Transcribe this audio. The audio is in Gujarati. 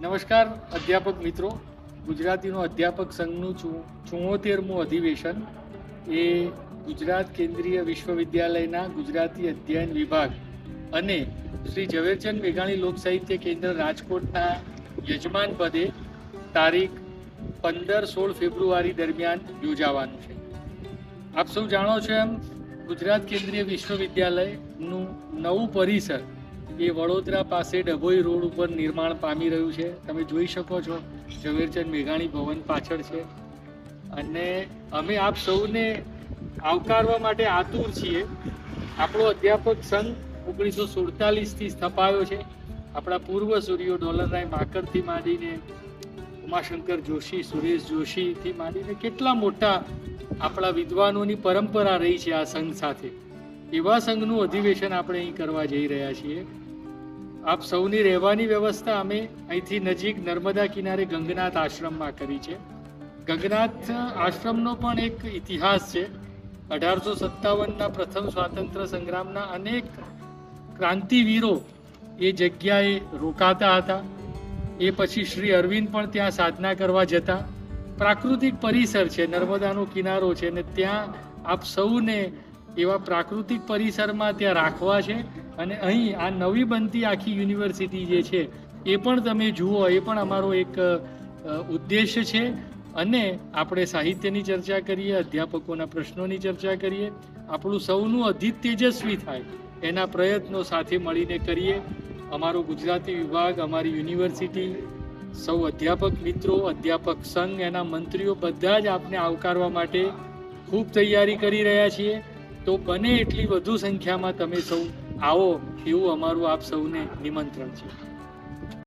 નમસ્કાર અધ્યાપક મિત્રો. ગુજરાતીનો અધ્યાપક સંઘનું 74મું અધિવેશન એ ગુજરાત કેન્દ્રીય વિશ્વવિદ્યાલયના ગુજરાતી અધ્યયન વિભાગ અને શ્રી ઝવેરચંદ મેઘાણી લોક સાહિત્ય કેન્દ્ર રાજકોટના યજમાન પદે તારીખ 15-16 ફેબ્રુઆરી દરમિયાન યોજાવાનું છે. આપ સૌ જાણો છો એમ ગુજરાત કેન્દ્રીય વિશ્વવિદ્યાલયનું નવું પરિસર એ વડોદરા પાસે ડભોઈ રોડ ઉપર નિર્માણ પામી રહ્યું છે. તમે જોઈ શકો છો ઝવેરચંદ મેઘાણી ભવન પાછળ છે અને અમે આપ સૌને આવકારવા માટે આતુર છીએ. આપણો અધ્યાપક સંઘ 1947થી સ્થપાયો છે. આપણા પૂર્વસૂરીઓ ડોલરરાય માકરથી માંડીને ઉમાશંકર જોશી, સુરેશ જોશીથી માંડીને કેટલા મોટા આપણા વિદ્વાનોની પરંપરા રહી છે આ સંઘ સાથે. એવા સંઘનું અધિવેશન આપણે અહીં કરવા જઈ રહ્યા છીએ. આપ સૌની રહેવાની વ્યવસ્થા અમે અહીંથી નજીક નર્મદા કિનારે ગંગનાથ આશ્રમમાં કરી છે. ગંગનાથ આશ્રમનો પણ એક ઇતિહાસ છે. 1857ના પ્રથમ સ્વાતંત્ર્ય સંગ્રામના અનેક ક્રાંતિવીરો એ જગ્યાએ રોકાતા હતા. એ પછી શ્રી અરવિંદ પણ ત્યાં સાધના કરવા જતા. પ્રાકૃતિક પરિસર છે, નર્મદાનો કિનારો છે અને ત્યાં આપ સૌને એવા પ્રાકૃતિક પરિસરમાં ત્યાં રાખવા છે. અને અહીં આ નવી બનતી આખી યુનિવર્સિટી જે છે એ પણ તમે જુઓ, એ પણ અમારો એક ઉદ્દેશ્ય છે. અને આપણે સાહિત્યની ચર્ચા કરીએ, અધ્યાપકોના પ્રશ્નોની ચર્ચા કરીએ, આપણું સૌનું અધિક તેજસ્વી થાય એના પ્રયત્નો સાથે મળીને કરીએ. અમારો ગુજરાતી વિભાગ, અમારી યુનિવર્સિટી, સૌ અધ્યાપક મિત્રો, અધ્યાપક સંઘ, એના મંત્રીઓ બધા જ આપને આવકારવા માટે ખૂબ તૈયારી કરી રહ્યા છીએ. તો બને એટલી વધુ સંખ્યામાં તમે સૌ આવો એવું અમારું આપ સૌને નિમંત્રણ છે.